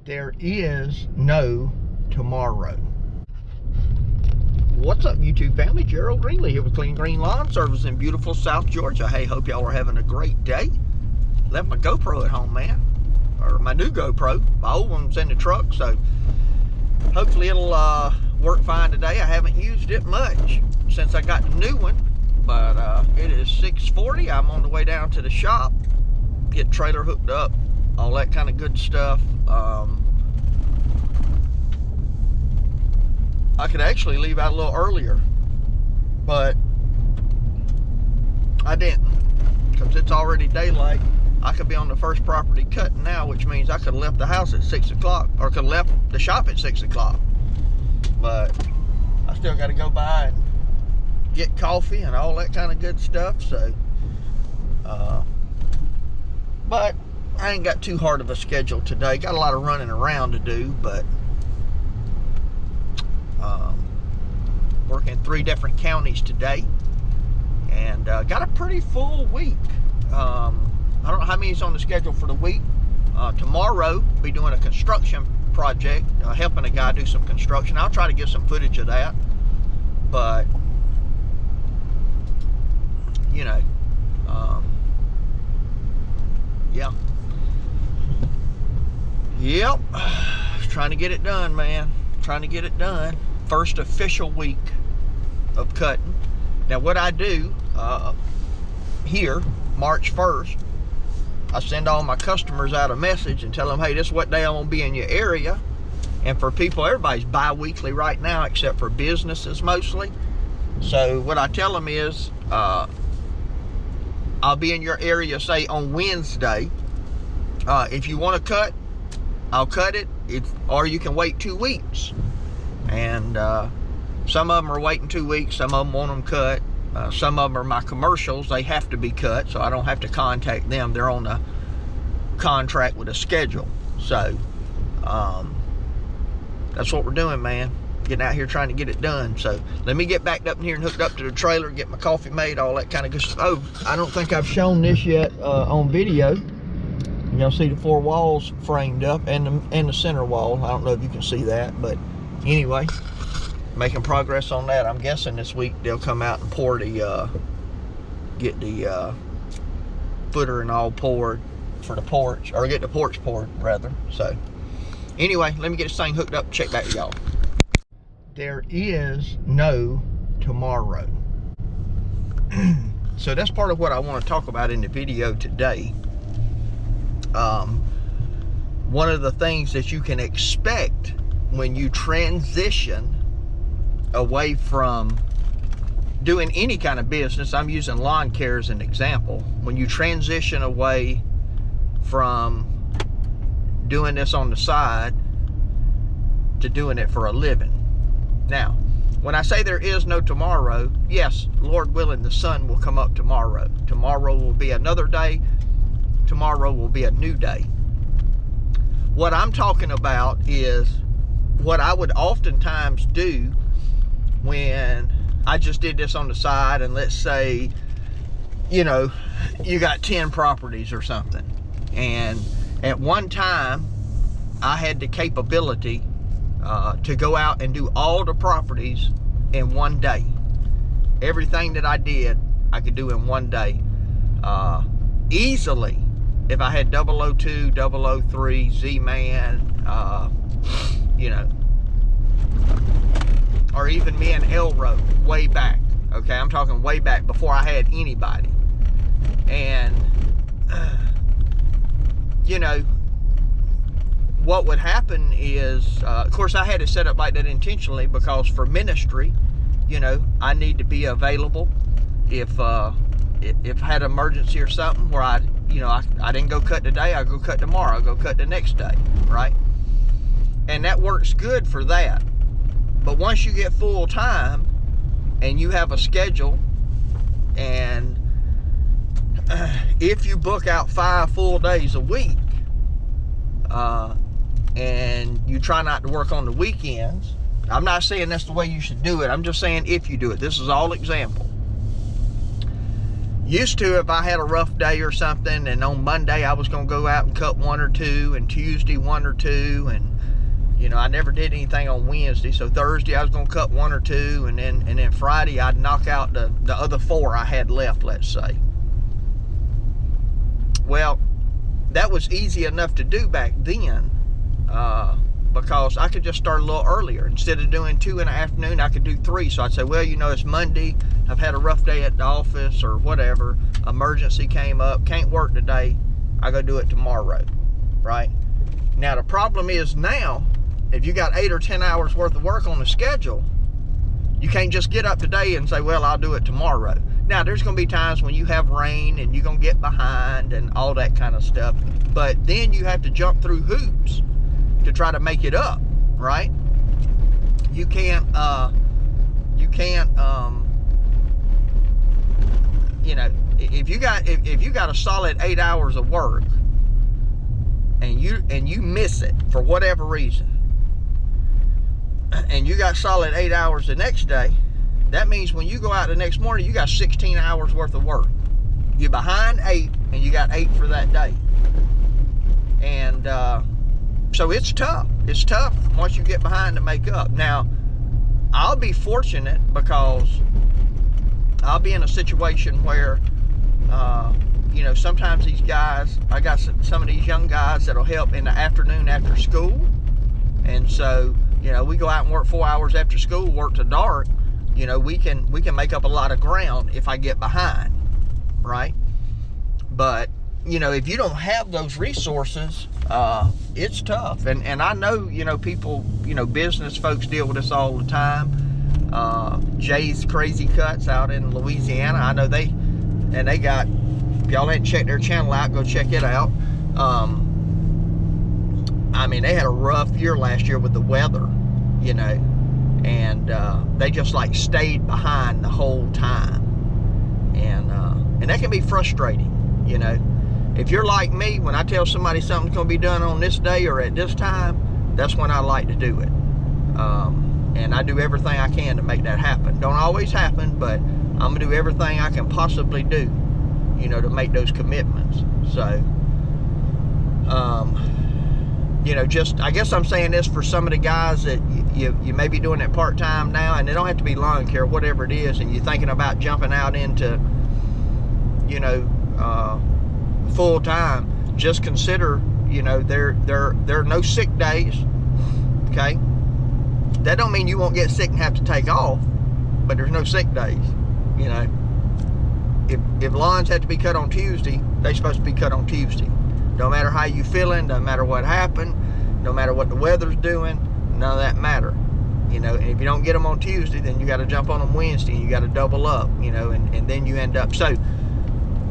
There is no tomorrow. What's up, YouTube family? Gerald Greenlee here with Clean Green Lawn Service in beautiful South Georgia. Hey, hope y'all are having a great day. Left my GoPro at home, man. Or my new GoPro. My old one's in the truck, so hopefully it'll work fine today. I haven't used it much since I got the new one, but it is 6:40. I'm on the way down to the shop, get trailer hooked up, all that kind of good stuff. I could actually leave out a little earlier, but I didn't, because it's already daylight. I could be on the first property cutting now, which means I could have left the house at 6 o'clock, or could have left the shop at 6 o'clock. But I still got to go by and get coffee and all that kind of good stuff. So, but I ain't got too hard of a schedule today. Got a lot of running around to do, but working 3 different counties today, and got a pretty full week. I don't know how many's on the schedule for the week. Tomorrow, be doing a construction project, helping a guy do some construction. I'll try to get some footage of that, but you know, yep, trying to get it done, man. Trying to get it done. First official week of cutting. Now what I do here, March 1st, I send all my customers out a message and tell them, hey, this is what day I'm gonna be in your area. And for people, everybody's bi-weekly right now, except for businesses mostly. So what I tell them is, I'll be in your area, say on Wednesday. If you want to cut, I'll cut it, or you can wait 2 weeks. And some of them are waiting 2 weeks, some of them want them cut. Some of them are my commercials, they have to be cut, so I don't have to contact them. They're on a contract with a schedule. So that's what we're doing, man. Getting out here trying to get it done. So let me get backed up in here and hooked up to the trailer, get my coffee made, all that kind of good stuff. Oh, I don't think I've shown this yet on video. Y'all see the 4 walls framed up, and the center wall. I don't know if you can see that, but anyway, making progress on that. I'm guessing this week they'll come out and pour the get the footer and all poured for the porch, or get the porch poured rather. So anyway, let me get this thing hooked up and check back to y'all. There is no tomorrow. So that's part of what I want to talk about in the video today. One of the things that you can expect when you transition away from doing any kind of business, I'm using lawn care as an example, when you transition away from doing this on the side to doing it for a living. Now, when I say there is no tomorrow, yes, Lord willing, the sun will come up tomorrow. Tomorrow will be another day. Tomorrow will be a new day. What I'm talking about is what I would oftentimes do when I just did this on the side, and let's say, you know, you got 10 properties or something, and at one time I had the capability to go out and do all the properties in one day. Everything that I did, I could do in one day. Easily, if I had 002, 003, Z-Man, you know, or even me and Elro way back. Okay, I'm talking way back before I had anybody. And, you know, what would happen is, of course, I had it set up like that intentionally, because for ministry, you know, I need to be available if I had an emergency or something where I didn't go cut today, I'll go cut tomorrow, I'll go cut the next day, right? And that works good for that. But once you get full time and you have a schedule, and if you book out 5 full days a week, and you try not to work on the weekends, I'm not saying that's the way you should do it, I'm just saying if you do it. This is all example. Used to, if I had a rough day or something, and on Monday I was going to go out and cut 1 or 2, and Tuesday 1 or 2, and you know, I never did anything on Wednesday. So Thursday I was going to cut 1 or 2, and then Friday I'd knock out the other 4 I had left, let's say. Well, that was easy enough to do back then, because I could just start a little earlier. Instead of doing 2 in the afternoon, I could do 3. So I'd say, well, you know, it's Monday, I've had a rough day at the office or whatever, emergency came up, can't work today, I go do it tomorrow, right? Now the problem is now, if you got 8 or 10 hours worth of work on the schedule, you can't just get up today and say, well, I'll do it tomorrow. Now there's going to be times when you have rain and you're going to get behind and all that kind of stuff, but then you have to jump through hoops to try to make it up, right? You can't you know, if you got a solid 8 hours of work and you miss it for whatever reason, and you got solid 8 hours the next day, that means when you go out the next morning, you got 16 hours worth of work. You're behind 8, and you got 8 for that day. And so it's tough. It's tough once you get behind to make up. Now, I'll be fortunate because I'll be in a situation where, you know, sometimes these guys, I got some of these young guys that'll help in the afternoon after school. And so, you know, we go out and work 4 hours after school, work to dark. You know, we can make up a lot of ground if I get behind, right? But, you know, if you don't have those resources, it's tough. And I know, you know, people, you know, business folks deal with this all the time. Jay's Crazy Cuts out in Louisiana, I know they got, if y'all hadn't checked their channel out, go check it out. I mean, they had a rough year last year with the weather, you know, and they just like stayed behind the whole time, and that can be frustrating, you know. If you're like me, when I tell somebody something's going to be done on this day or at this time, that's when I like to do it. And I do everything I can to make that happen. Don't always happen, but I'm going to do everything I can possibly do, you know, to make those commitments. So, you know, just, I guess I'm saying this for some of the guys that you may be doing it part-time now, and they don't have to be lawn care, whatever it is, and you're thinking about jumping out into, you know, full-time. Just consider, you know, there are no sick days, okay? That don't mean you won't get sick and have to take off, but there's no sick days, you know. If lawns have to be cut on Tuesday, they're supposed to be cut on Tuesday. No matter how you feeling, no matter what happened, no matter what the weather's doing, none of that matter. You know, and if you don't get them on Tuesday, then you got to jump on them Wednesday, and you got to double up, you know, and then you end up. So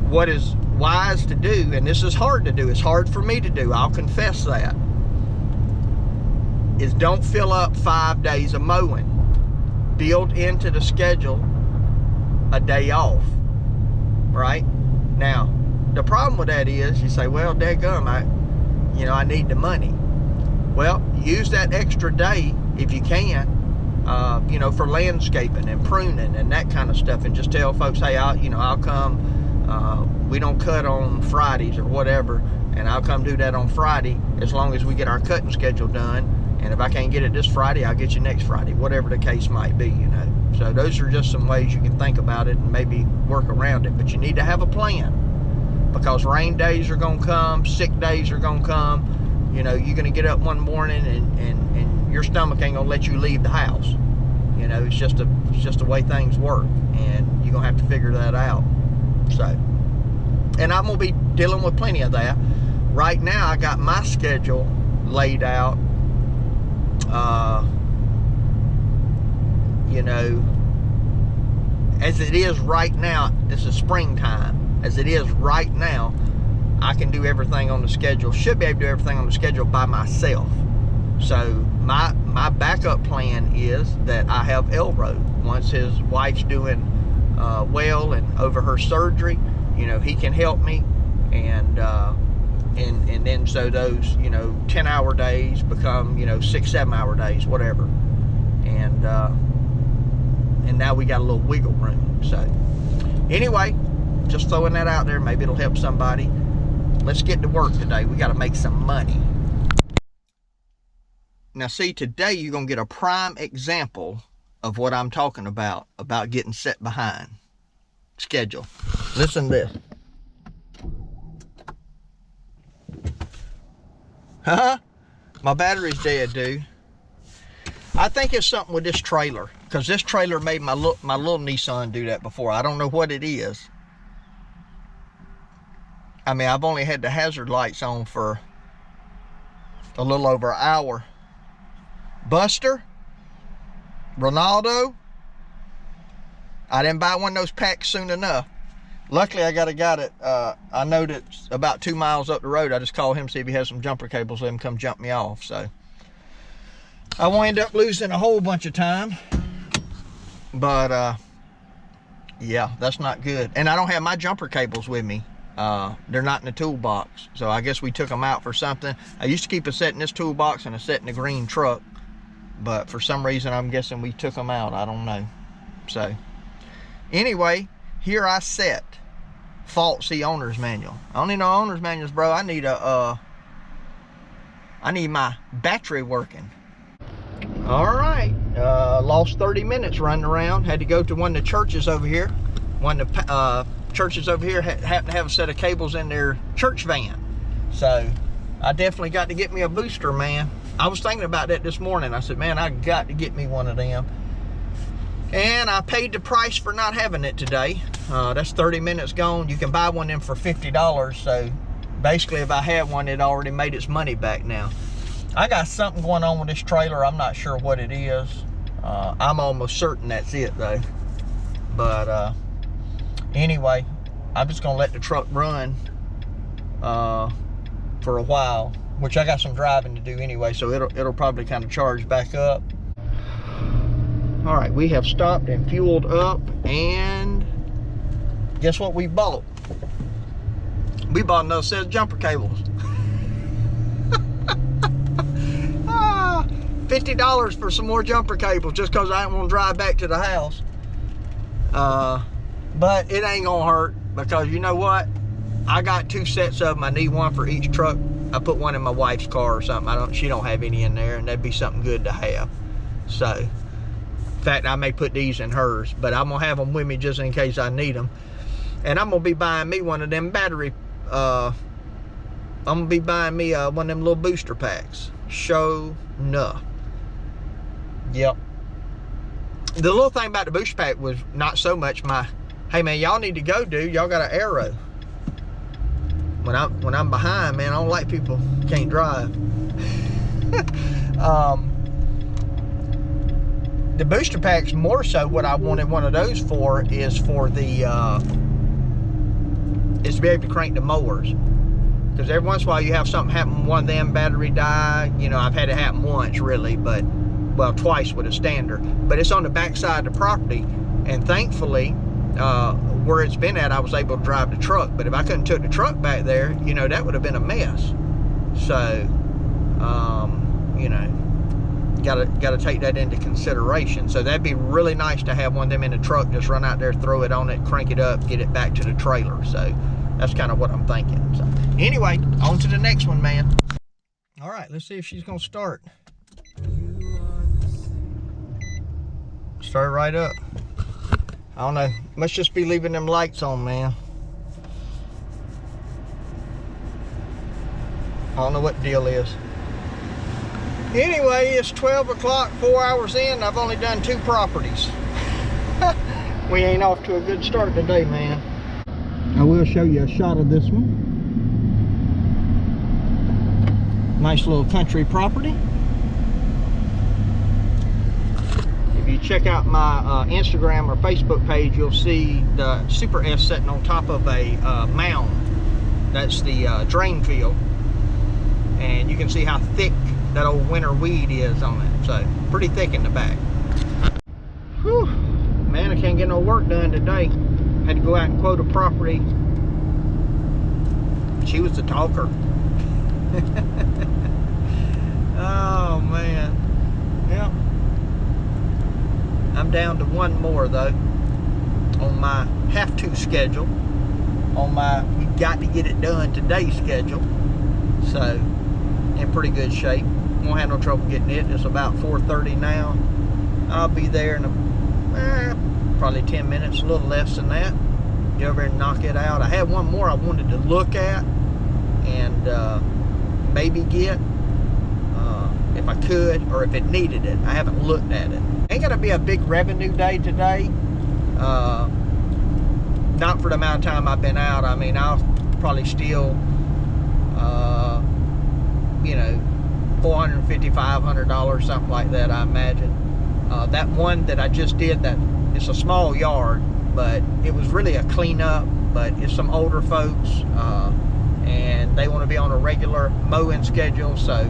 what is wise to do, and this is hard to do, it's hard for me to do, I'll confess that, is don't fill up 5 days of mowing. Build into the schedule a day off, right? Now, the problem with that is, you say, well, daggum, I need the money. Well, use that extra day, if you can, you know, for landscaping and pruning and that kind of stuff, and just tell folks, hey, I'll come, we don't cut on Fridays or whatever, and I'll come do that on Friday as long as we get our cutting schedule done. And if I can't get it this Friday, I'll get you next Friday, whatever the case might be, you know. So those are just some ways you can think about it and maybe work around it. But you need to have a plan, because rain days are going to come, sick days are going to come. You know, you're going to get up one morning and your stomach ain't going to let you leave the house. You know, it's just the way things work, and you're going to have to figure that out. So, and I'm going to be dealing with plenty of that. Right now, I got my schedule laid out. You know, as it is right now, this is springtime, as it is right now, I can do everything on the schedule, should be able to do everything on the schedule by myself. So my backup plan is that I have Elroy. Once his wife's doing well and over her surgery, you know, he can help me, and then so those, you know, 10-hour days become, you know, 6-7 hour days, whatever. And now we got a little wiggle room. So anyway, Just throwing that out there. Maybe it'll help somebody. Let's get to work today. We got to make some money. Now see, today you're going to get a prime example of what I'm talking about getting set behind schedule. Listen to this. Huh? My battery's dead, dude. I think it's something with this trailer, because this trailer made my little Nissan do that before. I don't know what it is. I mean, I've only had the hazard lights on for a little over an hour. Buster, Ronaldo, I didn't buy one of those packs soon enough. Luckily, I got it. I know that it's about 2 miles up the road. I just called him, see if he has some jumper cables, let him come jump me off. So I won't end up losing a whole bunch of time. But yeah, that's not good. And I don't have my jumper cables with me. They're not in the toolbox. So I guess we took them out for something. I used to keep a set in this toolbox and a set in the green truck. But for some reason, I'm guessing we took them out. I don't know. So anyway, here I set. Faulty owner's manual. I don't need no owner's manuals, bro. I need my battery working. All right. Lost 30 minutes running around. Had to go to one of the churches over here. One of the churches over here happen to have a set of cables in their church van. So I definitely got to get me a booster, man. I was thinking about that this morning. I said, man, I got to get me one of them. And I paid the price for not having it today. That's 30 minutes gone. You can buy one of them for $50. So basically, if I had one, it already made its money back now. I got something going on with this trailer. I'm not sure what it is. I'm almost certain that's it, though. But anyway, I'm just going to let the truck run for a while, which I got some driving to do anyway, so it'll probably kind of charge back up. All right, we have stopped and fueled up, and guess what we bought? We bought another set of jumper cables. $50 for some more jumper cables just because I didn't want to drive back to the house. But it ain't gonna hurt, because you know what? I got 2 sets of them. I need one for each truck. I put one in my wife's car or something. She don't have any in there, and that'd be something good to have. So, in fact, I may put these in hers, but I'm gonna have them with me just in case I need them. And I'm gonna be buying me one of them battery. I'm gonna be buying me one of them little booster packs. Sure enough. Yep. The little thing about the booster pack was not so much my, hey man, y'all need to go, dude. Y'all got an arrow. When I'm behind, man, I don't like people can't drive. The booster packs, more so what I wanted one of those for is for the is to be able to crank the mowers. Because every once in a while you have something happen, one of them battery die. You know, I've had it happen once really, but well, twice with a standard. But it's on the back side of the property, and thankfully where it's been at, I was able to drive the truck. But if I couldn't took the truck back there, you know, that would have been a mess. So you know, gotta take that into consideration. So that'd be really nice to have one of them in the truck, just run out there, throw it on it, crank it up, get it back to the trailer. So that's kind of what I'm thinking. So anyway, on to the next one, man. All right, let's see if she's gonna start. Start right up. I don't know, must just be leaving them lights on, man. I don't know what the deal is. Anyway, it's 12 o'clock, 4 hours in. I've only done 2 properties. We ain't off to a good start today, man. I will show you a shot of this one. Nice little country property. If you check out my Instagram or Facebook page, you'll see the Super S sitting on top of a mound. That's the drain field. And you can see how thick that old winter weed is on it. So, pretty thick in the back. Whew. Man, I can't get no work done today. Had to go out and quote a property. She was the talker. Oh, man. Yep. I'm down to 1 more, though, on my have-to schedule. on my you got to get it done today schedule. So in pretty good shape. Won't have no trouble getting it. It's about 4:30 now. I'll be there in probably 10 minutes, a little less than that. Get over and knock it out. I had one more I wanted to look at and maybe get if I could, or if it needed it. I haven't looked at it. Ain't gonna be a big revenue day today. Not for the amount of time I've been out. I mean, I'll probably steal you know, $450, $500, something like that, I imagine. That one that I just did, that it's a small yard, but it was really a cleanup, but it's some older folks, and they want to be on a regular mowing schedule, so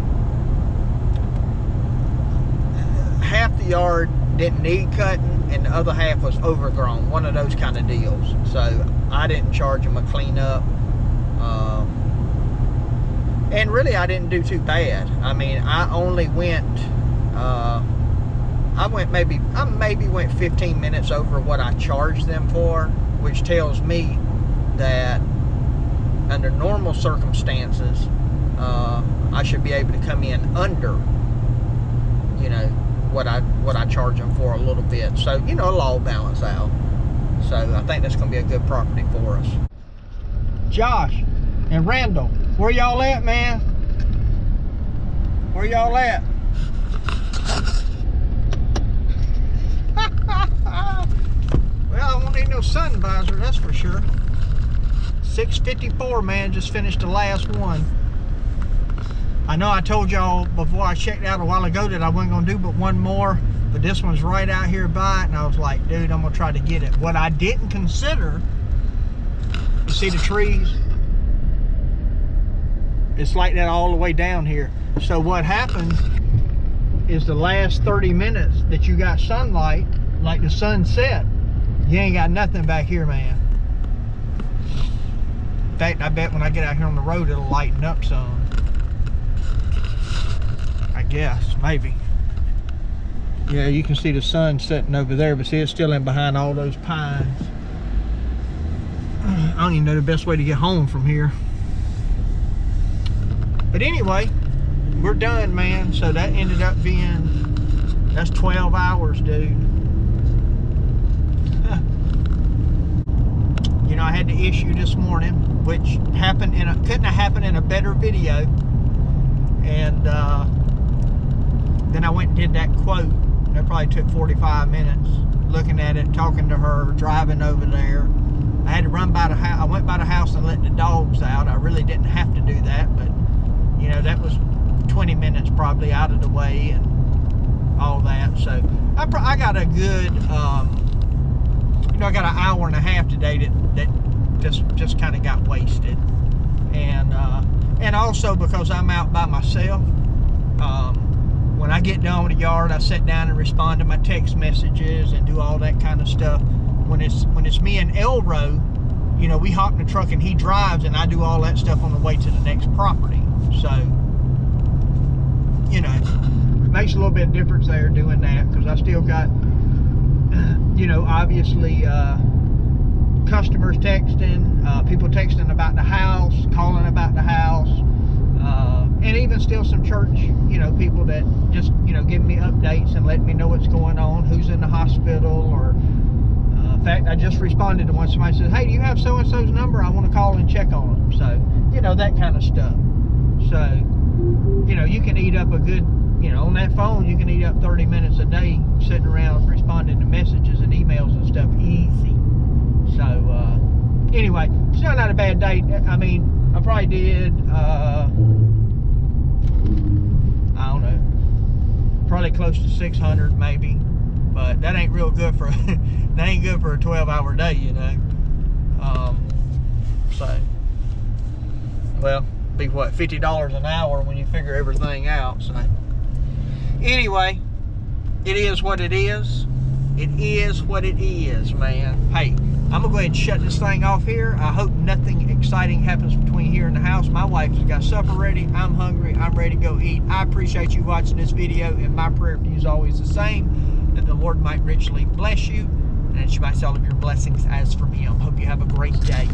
half the yard didn't need cutting, and the other half was overgrown, one of those kind of deals. So I didn't charge them a cleanup. And really, I didn't do too bad. I mean, I only went, I maybe went 15 minutes over what I charged them for, which tells me that under normal circumstances, I should be able to come in under, you know, what I charge them for a little bit. So, you know, it'll all balance out. So I think that's going to be a good property for us. Josh and Randall, where y'all at, man? Where y'all at? Well, I won't need no sun visor, that's for sure. 6:54, man, just finished the last one. I know I told y'all before I checked out a while ago that I wasn't gonna do but one more, but this one's right out here by it, and I was like, dude, I'm gonna try to get it. What I didn't consider, you see the trees? It's like that all the way down here. So what happens is the last 30 minutes that you got sunlight, like the sunset, you ain't got nothing back here, man. In fact, I bet when I get out here on the road, it'll lighten up some. I guess, maybe. Yeah, you can see the sun setting over there, but see, it's still in behind all those pines. I don't even know the best way to get home from here. But anyway, we're done, man. So that ended up being, that's 12 hours, dude. You know, I had the issue this morning, which happened couldn't have happened in a better video. And then I went and did that quote. That probably took 45 minutes. Looking at it, talking to her, driving over there. I had to run by the house. I went by the house and let the dogs out. I really didn't have to do that, but you know, that was 20 minutes probably out of the way and all that. So I got a good, you know, I got an hour and a half today that just kind of got wasted. And also because I'm out by myself, when I get done with the yard, I sit down and respond to my text messages and do all that kind of stuff. When it's me and Elro, you know, we hop in the truck and he drives, and I do all that stuff on the way to the next property. So, you know, it makes a little bit of difference there doing that, because I still got, you know, obviously customers texting, people texting about the house, calling about the house, and even still some church, you know, people that just, you know, giving me updates and letting me know what's going on, who's in the hospital, or in fact, I just responded to one. Somebody says, hey, do you have so-and-so's number? I want to call and check on them. So, you know, that kind of stuff. So, you know, you can eat up a good, you know, on that phone, you can eat up 30 minutes a day sitting around responding to messages and emails and stuff easy. So, anyway, still not a bad day. I mean, I probably did, I don't know, probably close to 600 maybe. But that ain't real good for, that ain't good for a 12-hour day, you know. So, well, be what, $50 an hour when you figure everything out. So anyway, it is what it is. It is what it is, man. Hey, I'm gonna go ahead and shut this thing off here. I hope nothing exciting happens between here and the house. My wife has got supper ready. I'm hungry. I'm ready to go eat. I appreciate you watching this video, and my prayer for you is always the same, that the Lord might richly bless you, and that you might see all of your blessings as from Him. Hope you have a great day.